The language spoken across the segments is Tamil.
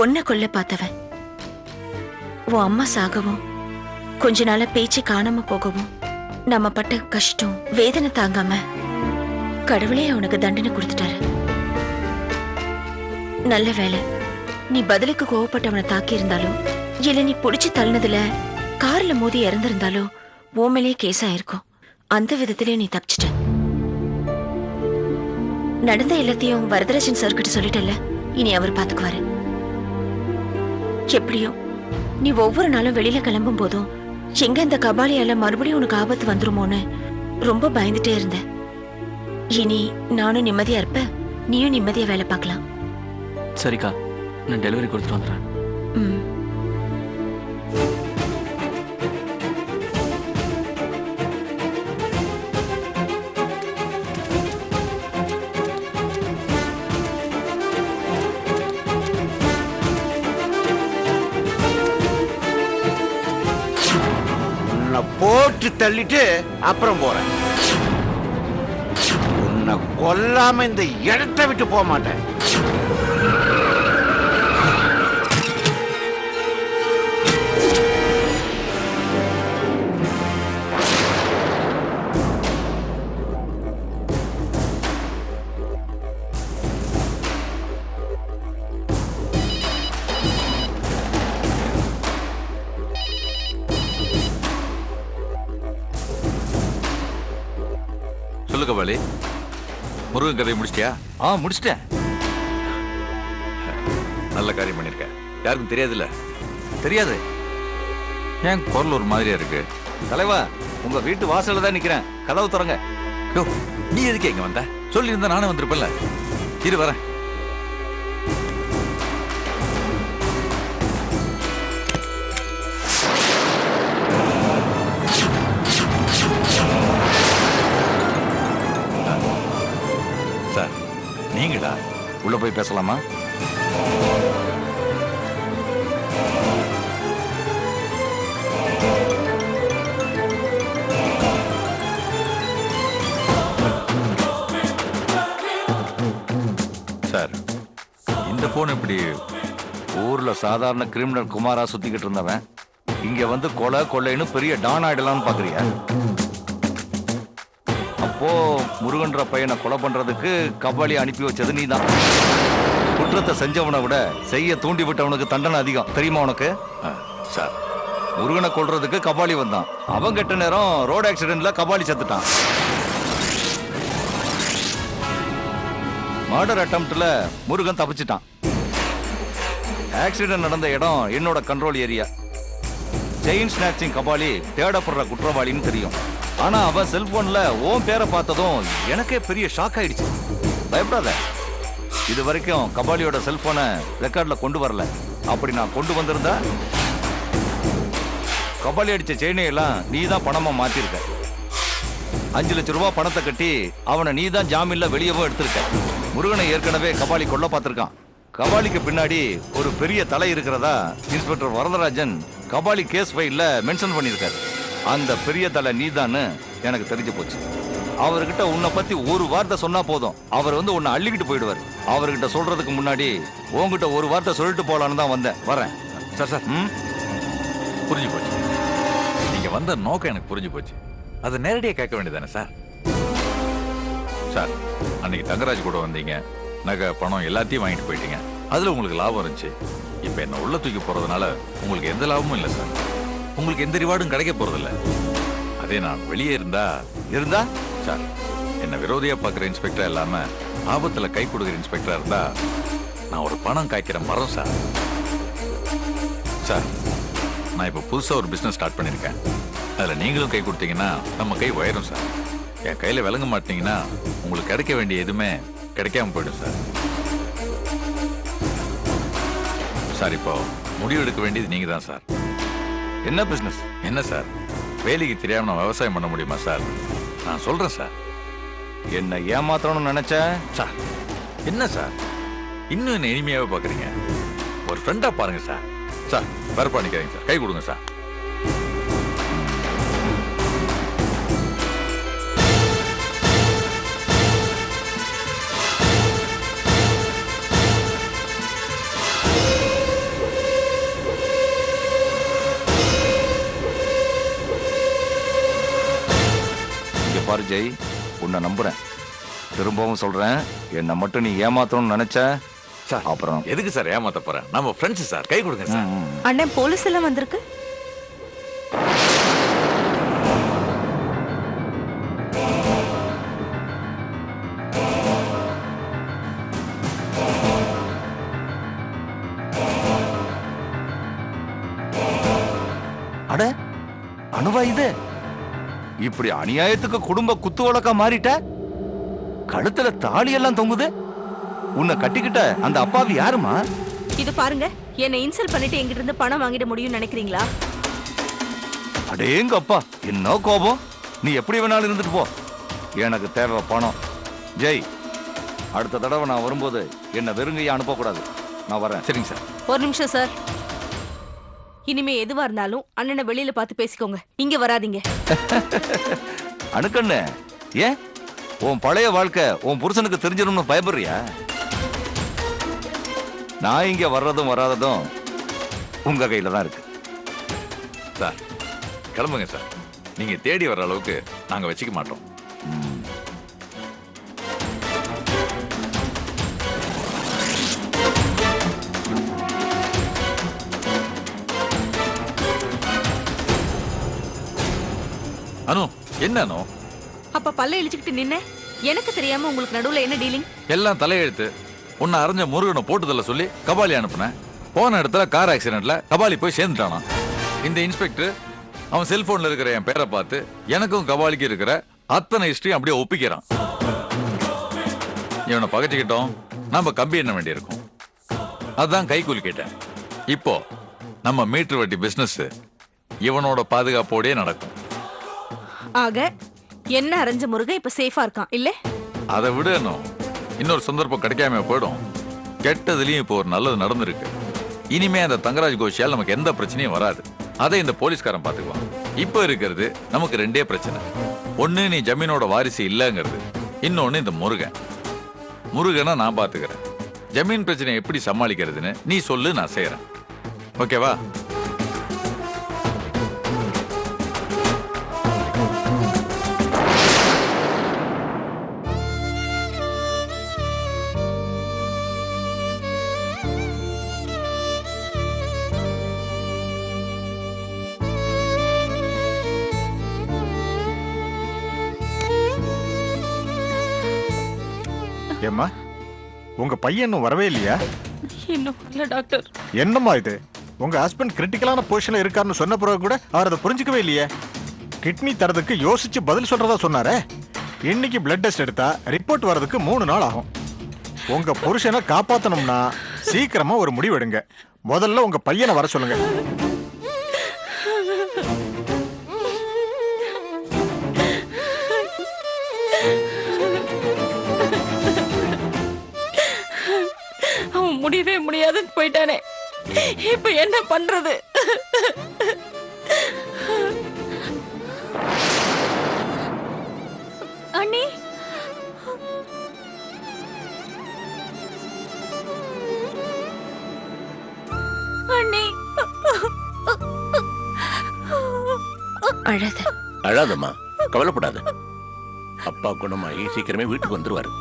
ஒன்ன கொல்ல பார்த்தவன் உன் அம்மா சாகவும் கொஞ்ச நாள பேச்சு காணாம போகவும் நம்ம பட்ட கஷ்டம் வேதனை தாங்காம கடவுளே அவனுக்கு தண்டனை கொடுத்துட்டாரு. நல்ல வேலை நீ பதிலுக்கு கோவப்பட்டவனை தாக்கி இருந்தாலோ இல்ல நீ புடிச்சு தள்ளினதுல கார்ல மோதி இறந்திருந்தாலோ ஓமலே கேஸ் ஆயிருக்கும். அந்த விதத்திலே நீ தப்பிச்சிட்ட. நடந்த எல்லாத்தையும் வரதராஜன் சார் கிட்ட சொல்லிட்டல, இனி அவர் பாத்துக்குவாரு. எப்படியோ நீ ஒவ்வொரு நாளும் வெளியில கிளம்பும் போதும் எங்க இந்த கபாலியால மறுபடியும் உனக்கு ஆபத்து வந்துருமோன்னு ரொம்ப பயந்துட்டே இருந்த. இனி நானும் நிம்மதியா இருப்ப, நீயும் நிம்மதியா வேலை பார்க்கலாம். சரிக்கா, நான் டெலிவரி கொடுத்துட்டு வந்துடுறேன். போட்டு தள்ளிட்டு அப்புறம் போறேன். உன்னை கொல்லாம இந்த இடத்தை விட்டு போக மாட்டேன். சொல்லு கபாலி, முருகன் கதையை முடிச்சிட்டியா? முடிச்சிட்டேன். நல்ல காரியம் பண்ணிருக்க. யாருக்கும் தெரியாதுல்ல? தெரியாது. ஏன் குரல் ஒரு மாதிரியா இருக்கு? தலைவா, உங்க வீட்டு வாசல்ல தான் நிக்கிறேன், கதவு திறங்க. யோ, நீ எதுக்கு இங்க வந்த? சொல்லி இருந்தா நானே வந்திருப்பேன்ல. இரு வரேன். சார், நீங்களா? உள்ள போய் பேசலாமா? சார், இந்த போன் எப்படி? ஊர்ல சாதாரண கிரிமினல் குமாரா சுத்திக்கிட்டு இருந்தவன் இங்க வந்து கொலை கொள்ளைன்னு பெரிய டான் ஆயிடலாம்னு பாக்குறியா? அப்போ முருகன்ற பையனை கொலை பண்றதுக்கு கபாலி அனுப்பி வச்சது நீதான். குற்றத்தை செஞ்சவனை விட செய்ய தூண்டி விட்டவனுக்கு தண்டனை அதிகம், தெரியுமா உனக்கு? சார், முருகனை கொல்றதுக்கு கபாலி வந்தான். அவன் கெட்ட நேரம் ரோடு ஆக்சிடென்ட்ல கபாலி செத்துட்டான். மர்டர் அட்டம்ப்ட்ல முருகன் தப்பிச்சிட்டான். ஆக்சிடென்ட் நடந்த இடம் என்னோட control area. Chain snatching Kabali தேடப்படுற குற்றவாளின்னு தெரியும். ஆனா அவன் செல்போன்ல ஓம் பேரை பார்த்ததும் எனக்கே பெரிய ஷாக் ஆயிடுச்சு. பயப்படாத, இது வரைக்கும் கபாலியோட செல்போனை ரெக்கார்ட்ல கொண்டு வரல. அப்படி நான் கொண்டு வந்திருந்தா கபாலி அடிச்ச செயினையெல்லாம் நீ தான் பணமா மாத்திருக்க. 5 லட்சம் ரூபாய் பணத்தை கட்டி அவனை நீ தான் ஜாமீன்ல வெளியவும் எடுத்திருக்க. முருகனை ஏற்கனவே கபாலி கொல்ல பார்த்திருக்கான். கபாலிக்கு பின்னாடி ஒரு பெரிய தலை இருக்கிறதா இன்ஸ்பெக்டர் வரதராஜன் கபாலி கேஸ் ஃபைல்ல மென்ஷன் பண்ணியிருக்காரு. அந்த பெரிய தலை நீதான்னு எனக்கு தெரிஞ்சு போச்சு. அவர்கிட்ட உன்னை பத்தி ஒரு வார்த்தை சொன்னா போதும், அவர் வந்து உன்னை அள்ளிக்கிட்டு போயிடுவார். அவர்கிட்ட சொல்றதுக்கு முன்னாடி உங்ககிட்ட ஒரு வார்த்தை சொல்லிட்டு போலான்னு தான் வந்தேன். வரேன். சார் சார், புரிஞ்சு போச்சு. நீங்க வந்த நோக்கம் எனக்கு புரிஞ்சு போச்சு. அதை நேரடியா கேட்க வேண்டியதானே சார்? சார், அன்னைக்கு தங்கராஜ் கூட வந்தீங்க, நகை பணம் எல்லாத்தையும் வாங்கிட்டு போயிட்டீங்க. அதுல உங்களுக்கு லாபம் இருந்துச்சு. இப்ப என்ன உள்ள தூக்கி போறதுனால உங்களுக்கு எந்த லாபமும் இல்லை சார். உங்களுக்கு எந்த ரிவார்டும் கிடைக்க போறதில்ல. அதே நான் வெளியே இருந்தா சார், என்ன விரோதியா பாக்குற இன்ஸ்பெக்டரா இல்லாம ஆபத்துல கை கொடுக்குற இன்ஸ்பெக்டரா இருந்தா நான் ஒரு பணம் காய்க்கிற மரம் சார். சார், நான் இப்ப புதுசா ஒரு பிசினஸ் ஸ்டார்ட் பண்ணிருக்கேன். அதுல நீங்களும் கை கொடுத்தீங்கன்னா நம்ம கை உயரும் சார். என் கையில விளங்க மாட்டீங்கன்னா உங்களுக்கு கிடைக்க வேண்டிய எதுவுமே கிடைக்காம போயிடும் சார். சார், இப்போ முடிவு எடுக்க வேண்டியது நீங்க தான் சார். என்ன பிசினஸ்? என்ன சார், வேலைக்கு தெரியாம நான் விவசாயம் பண்ண முடியுமா சார்? நான் சொல்றேன் சார். என்ன ஏமாத்தணும்னு நினைச்ச சார், என்ன சார் இன்னும் என்ன இனிமையாவே பாக்குறீங்க? ஒரு ஃப்ரெண்டா பாருங்க சார். சார், வேற பண்ணிக்காதீங்க சார், கை கொடுங்க சார். பாரு ஜெய், உன்னை நம்புறேன். திரும்பவும் சொல்றேன், என்னை மட்டும் நீ ஏமாத்தணும்னு நினைச்ச சார் அப்புறம் எதுக்கு சார் ஏமாத்த போறேன்? நம்ம ஃப்ரெண்ட்ஸ் சார், கை கொடுங்க சார். அண்ணன் போலீஸ் எல்லாம் வந்திருக்கு. அட அனுவா, இது இப்படி அநியாயத்துக்கு குடும்ப குத்து வழக்கா மாறிட்ட. கழுத்துல தாலி எல்லாம் தொங்குது. உன்னை கட்டிக்கிட்ட அந்த அப்பாவி யாருமா? இது பாருங்க, என்னை இன்சல்ட் பண்ணிட்டு எங்கிட்ட இருந்து பணம் வாங்கிட முடியும்னு நினைக்கிறீங்களா? அடேங்க அப்பா, என்ன கோபம்! நீ எப்படி வேணாலும் இருந்துட்டு போ, எனக்கு தேவை பணம். ஜெய், அடுத்த தடவை நான் வரும்போது என்ன வெறுங்கையா அனுப்பக்கூடாது. நான் வரேன். சரிங்க சார். ஒரு நிமிஷம் சார். இனிமே எதுவா இருந்தாலும் அண்ணனை வெளியில பார்த்து பேசிக்கோங்க, இங்க வராதீங்க. அணுக்கண்ணு, ஏன் உன் பழைய வாழ்க்கை உன் புருஷனுக்கு தெரிஞ்சிடும்னு பயப்படுறியா? நான் இங்க வர்றதும் வராததும் உங்க கையில தான் இருக்கு. சார் கிளம்புங்க சார். நீங்க தேடி வர்ற அளவுக்கு நாங்க வச்சுக்க மாட்டோம். அனு, என்ன அனு? அப்ப பல்ல இழிச்சுக்கிட்டு நின்ன, எனக்கு தெரியாம உங்களுக்கு நடுவுல என்ன டீலிங்? எல்லாம் தலையெழுத்து. உன்னை அறிஞ்ச முருகனை போட்டுதல்ல சொல்லி கபாலி அனுப்புனேன். போன இடத்துல கார் ஆக்சிடென்ட்ல கபாலி போய் சேர்ந்துட்டானா. இந்த இன்ஸ்பெக்டர் அவன் செல்போன்ல இருக்கிற என் பேரை பார்த்து எனக்கும் கபாலிக்கு இருக்கிற அத்தனை ஹிஸ்டரி அப்படியே ஒப்பிக்கிறான். இவனை பகச்சுக்கிட்டோம், நாம கம்பி எண்ண வேண்டியிருக்கும். அதான் கைக்கூலி கேட்டேன். இப்போ நம்ம மீட்டர் வட்டி பிசினஸ் இவனோட பாதுகாப்போடே நடக்கும். ஆக என்ன அரைஞ்ச முருகன் இப்ப சேஃபா இருக்கான் இல்ல? அதை விடணும், இன்னொரு சந்தர்ப்பம் கிடைக்காம போயிடும். கெட்டதுலயும் இப்போ ஒரு நல்லது நடந்திருக்கு. இனிமே அந்த தங்கராஜ் கோஷியால் நமக்கு எந்த பிரச்சனையும் வராது. அதை இந்த போலீஸ்காரன் பாத்துக்குவான். இப்போ இருக்கிறது நமக்கு ரெண்டே பிரச்சனை. ஒண்ணு நீ ஜமீனோட வாரிசு இல்லங்கிறது, இன்னொன்னு இந்த முருகனை நான் பாத்துக்கிறேன். ஜமீன் பிரச்சனை எப்படி சமாளிக்கிறதுன்னு நீ சொல்லு, நான் செய்யறேன். ஓகேவா? ஏம்மா, உங்க பையன் இன்னும் வரவே இல்லையா? இன்னும் இல்ல டாக்டர். என்னம்மா இது? உங்க ஹஸ்பண்ட் கிரிட்டிக்கலான பொசிஷன்ல இருக்காருன்னு சொன்ன பிறகு கூட அவர் அதை புரிஞ்சுக்கவே இல்லையே. கிட்னி தரதுக்கு யோசிச்சு பதில் சொல்றதா சொன்னாரே. இன்னைக்கு பிளட் டெஸ்ட் எடுத்தா ரிப்போர்ட் வர்றதுக்கு 3 நாள் ஆகும். உங்க புருஷனை காப்பாத்தணும்னா சீக்கிரமா ஒரு முடிவு எடுங்க. முதல்ல உங்க பையனை வர சொல்லுங்க. அவன் முடியவே முடியாதுன்னு போயிட்டானே, இப்ப என்ன பண்றது? அண்ணி, அண்ணி, அழாத. அழாதம்மா, கவலைப்படாத. அப்பா குணமாகி சீக்கிரமே வீட்டுக்கு வந்துருவாரு.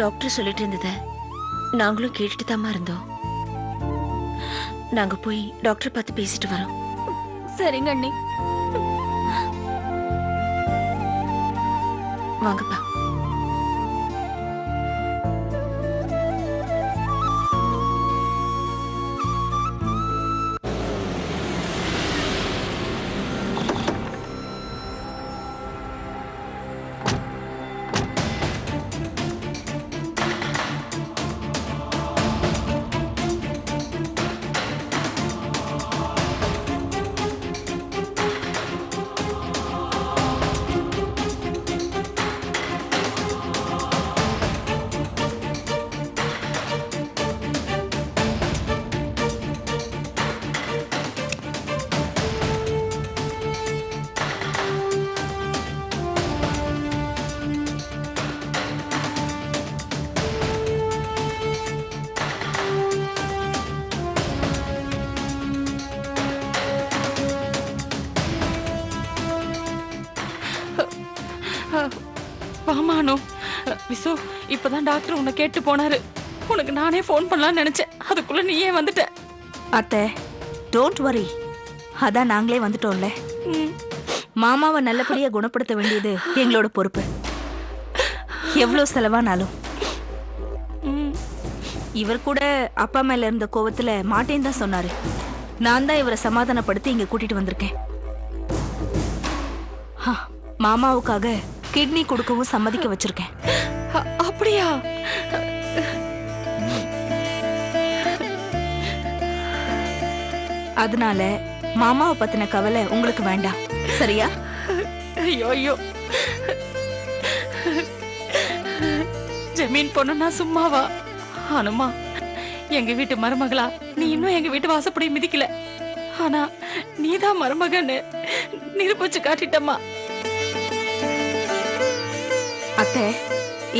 டாக்டர் சொல்லிட்டு இருந்தத நாங்களும் கேட்டுட்டு தாமா இருந்தோம். நாங்க போய் டாக்டர் பார்த்து பேசிட்டு வரோம். சரிங்க அண்ணி. வாங்கப்பா. வாமானு. விசு, இப்பதான் டாக்டர் உன்னை கேட்டு போனாரு. உனக்கு நானே ஃபோன் பண்ணலாம்னு நினைச்சேன். அதுக்குள்ள நீயே வந்துட்ட. அத்தை, டோன்ட் வரி. அதான் நாங்களே வந்துட்டோம்ல. மாமாவை நல்லபடியா குணப்படுத்த வேண்டியது எங்களோட பொறுப்பு. எவ்வளவு செலவானாலும். இவர் கூட அப்பா மேல இருந்த கோவத்துல மாட்டேன்னு தான் சொன்னாரு. நான் தான் இவரை சமாதானப்படுத்தி இங்க கூட்டிட்டு வந்திருக்கேன். மாமாவுக்காக கிட்னி கொடுக்கவும் சம்மதிக்க வச்சிருக்கேன். அப்படியா? அதனால மாமாவை பத்தின கவலை உங்களுக்கு வேண்டாம், சரியா? ஐயோ ஐயோ, ஜமீன் பொண்ணுன்னா சும்மாவா? ஆனுமா, எங்க வீட்டு மருமகளா நீ இன்னும் எங்க வீட்டு வாசப்படி மிதிக்கல. ஆனா நீதான் மருமகன்னு நிரூபிச்சு காட்டிட்டம்மா. அத்தை,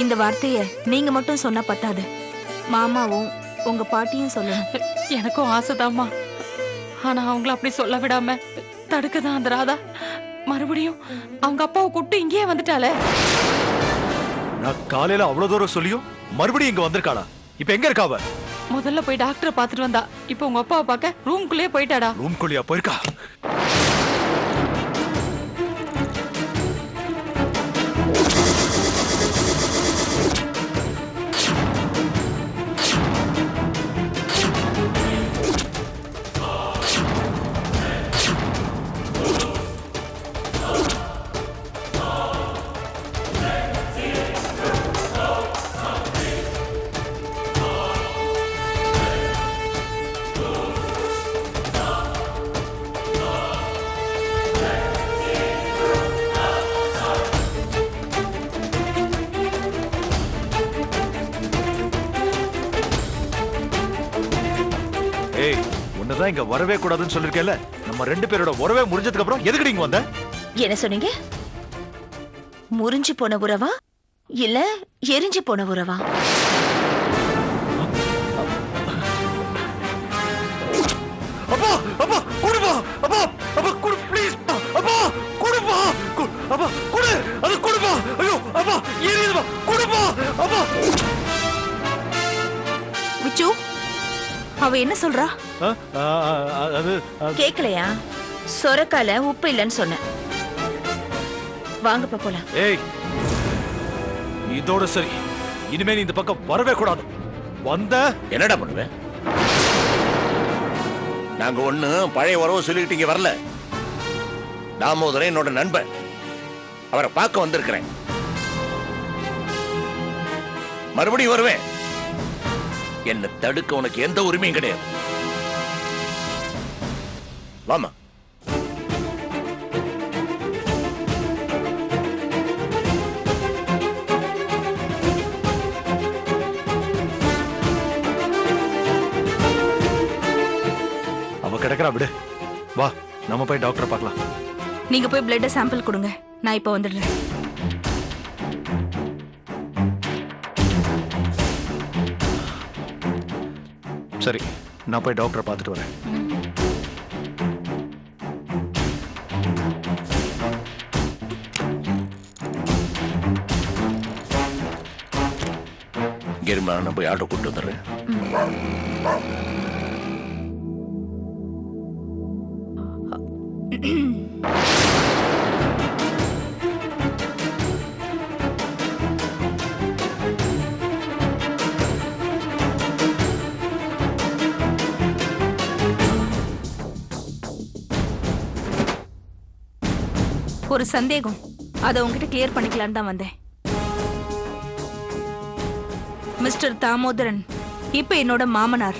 இந்த வார்த்தைய நீங்க மட்டும் சொன்னா பத்தாது. மாமாவும் உங்க பாட்டியும் சொல்லணும். எனக்கும் ஆசைதாம்மா. ஆனா அவங்கள அப்படி சொல்ல விடாம தடுக்கதான் அந்த ராதா மறுபடியும் அவங்க அப்பாவை கூப்பிட்டு இங்கேயே வந்துட்டாளே. நான் காலையில அவ்வளவு தூரம் சொல்லியும் மறுபடியும் இங்க வந்திருக்காளா? இப்ப எங்க இருக்கா அவ? முதல்ல போய் டாக்டரை பாத்துட்டு வந்தா. இப்ப உங்க அப்பாவை பார்க்க ரூம்குள்ளே போயிட்டாடா. ரூம்குள்ளேயா போயிருக்கா? ஏய், உன்னதான் இங்க வரவே கூடாதுன்னு சொல்லிருக்கேன்ல. நம்ம ரெண்டு பேரோட உறவே முடிஞ்சதுக்கு அப்புறம் எதுக்கு நீங்க வந்த? என்ன சொன்னீங்க? முறிஞ்சு போன உறவா இல்ல எரிஞ்சு போன உறவா? அப்பா, அப்பா, குடுப்பா, அப்பா, அப்பா, குடு, ப்ளீஸ், அப்பா, குடுப்பா, அப்பா, குடு, அது குடுப்பா, ஐயோ, அப்பா, எரியுதுப்பா, குடுப்பா, அப்பா. விச்சு, அவ என்ன சொல்றா? அது கேக்கலையா? சொரக்கால உப்பு இல்லைன்னு சொன்ன. வாங்கப்பா போலாம். ஏய், இதோட சரி. இனிமே நீ இந்த பக்கம் வரவே கூடாது. வந்த என்னடா பண்ணுவேன்? நாங்க ஒண்ணு பழைய உறவு சொல்லிக்கிட்டு இங்க வரல. தாமோதரன் என்னோட நண்பன். அவரை பார்க்க வந்திருக்கிறேன். மறுபடியும் வருவேன். என்ன தடுக்க உனக்கு எந்த உரிமையும் கிடையாது. வாமா. அவ கிடக்குறா, விடு. வா, நம்ம போய் டாக்டரை பார்க்கலாம். நீங்க போய் பிளட் சாம்பிள் கொடுங்க. நான் இப்ப வந்துடுறேன். சரி, நான் போய் டாக்டரை பார்த்துட்டு வரேன். கிருமா, நான் போய் ஆட்டோ கூட்டு வந்துடுறேன். ஒரு சந்தேகம், அதை உங்ககிட்ட கிளியர் பண்ணிக்கலான்னு தான் வந்தேன். மிஸ்டர் தாமோதரன் இப்ப என்னோட மாமனார்.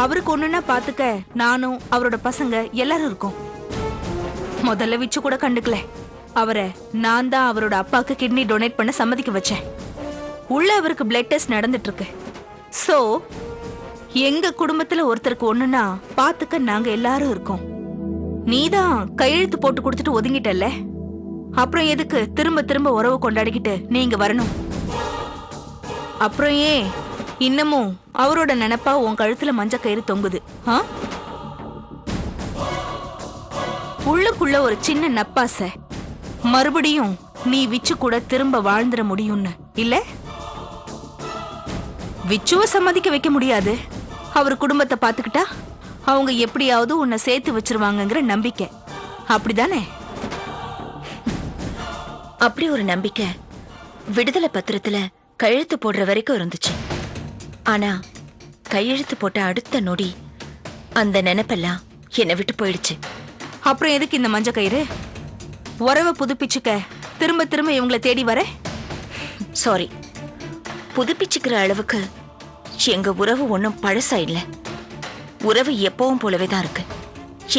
அவருக்கு ஒண்ணுன்னா பாத்துக்க நானும் அவரோட பசங்க எல்லாரும் இருக்கோம். முதல்ல விச்சு கூட கண்டுக்கல. அவரை நான் தான் அவரோட அப்பாக்கு கிட்னி டொனேட் பண்ண சம்மதிக்க வச்சேன். உள்ள அவருக்கு பிளட் டெஸ்ட் நடந்துட்டு இருக்கு. சோ எங்க குடும்பத்துல ஒருத்தருக்கு ஒண்ணுன்னா பாத்துக்க நாங்க எல்லாரும் இருக்கோம். நீதான் கையெழுத்து போட்டு கொடுத்துட்டு ஒதுங்கிட்டல்ல, அப்புறம் எதுக்கு திரும்ப திரும்ப உறவு கொண்டாடிக்கிட்டு நீங்க வரணும்? அப்புறம் ஏன் இன்னமும் அவரோட நினைப்பா உன் கழுத்துல மஞ்ச கயிறு தொங்குது? உள்ளுக்குள்ள ஒரு சின்ன நப்பாசை மறுபடியும் நீ விச்சு கூட திரும்ப வாழ்ந்துட முடியும்னு இல்ல? விச்சுவ சம்மதிக்க வைக்க முடியாது. அவர் குடும்பத்தை பாத்துக்கிட்டா அவங்க எப்படியாவது உன்னை சேர்த்து வச்சிருவாங்கங்கிற நம்பிக்கை, அப்படிதானே? அப்படி ஒரு நம்பிக்கை விடுதலை பத்திரத்துல கையெழுத்து போடுற வரைக்கும் இருந்துச்சு. ஆனா கையெழுத்து போட்ட அடுத்த நொடி அந்த நினைப்பெல்லாம் என்னை விட்டு போயிடுச்சு. அப்புறம் எதுக்கு இந்த மஞ்ச கயிறு? உறவை புதுப்பிச்சுக்க திரும்ப திரும்ப இவங்களை தேடி வர? சாரி, புதுப்பிச்சுக்கிற அளவுக்கு எங்க உறவு ஒன்றும் பழசா இல்ல. உறவு எப்பவும் போலவே தான் இருக்கு.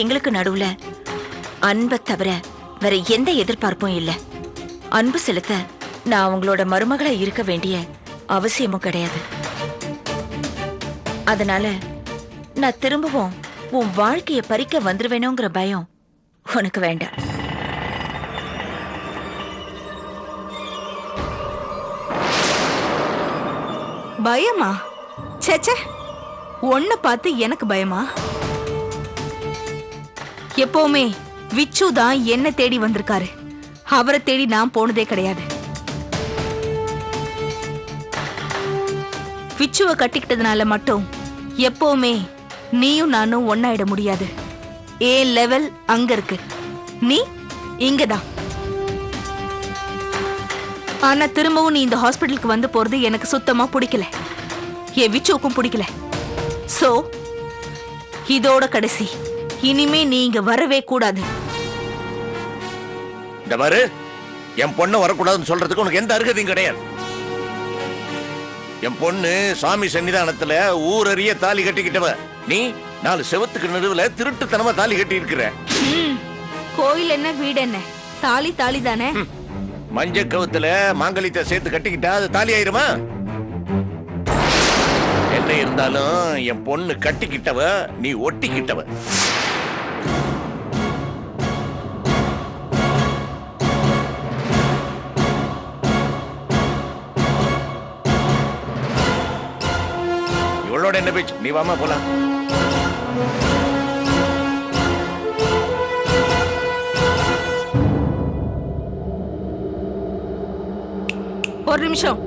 எங்களுக்கு நடுவுல அன்பை தவிர வேற எந்த எதிர்பார்ப்பும் இல்ல. அன்பு செலுத்த நான் அவங்களோட மருமகளா இருக்க வேண்டிய அவசியமும் கிடையாது. அதனால நான் திரும்பவும் உன் வாழ்க்கைய பறிக்க வந்துருவேணுங்கிற பயம் உனக்கு வேண்டாம். பயமா? சேச்சே, உன்னை பார்த்து எனக்கு பயமா? எப்பவுமே விச்சு தான் என்ன தேடி வந்திருக்காரு. அவரை தேடி நான் போனதே கிடையாது. விச்சுவை கட்டிக்கிட்டதுனால மட்டும் எப்பவுமே நீயும் நானும் ஒன்னாயிட முடியாது. ஏ லெவல் அங்க இருக்கு, நீ இங்கதான். ஆனா திரும்பவும் நீ இந்த ஹாஸ்பிட்டலுக்கு வந்து போறது எனக்கு சுத்தமா பிடிக்கல. என் விச்சுவுக்கும் பிடிக்கல. சோ இதோட கடைசி. இனிமே நீ இங்க வரவே கூடாது. இந்த பாரு, என் பொண்ணை வரக்கூடாதுன்னு சொல்றதுக்கு உனக்கு எந்த அருகதையும் கிடையாது. என் பொண்ணு சாமி சன்னிதானத்துல ஊரறிய தாலி கட்டிக்கிட்டவ. நீ 4 செவத்துக்கு நடுவுல திருட்டுத்தனமா தாலி கட்டி இருக்கிற. கோயில் என்ன வீடு என்ன, தாலி தாலி தானே. மஞ்ச கவுத்துல மாங்கலியத்தை சேர்த்து கட்டிக்கிட்டா அது தாலி ஆயிருமா? என்ன இருந்தாலும் என் பொண்ணு கட்டிக்கிட்டவ, நீ ஒட்டிக்கிட்டவ. இவளோட என்ன பேச்சு? நீ வாமா போலாம். ஒரு நிமிஷம்.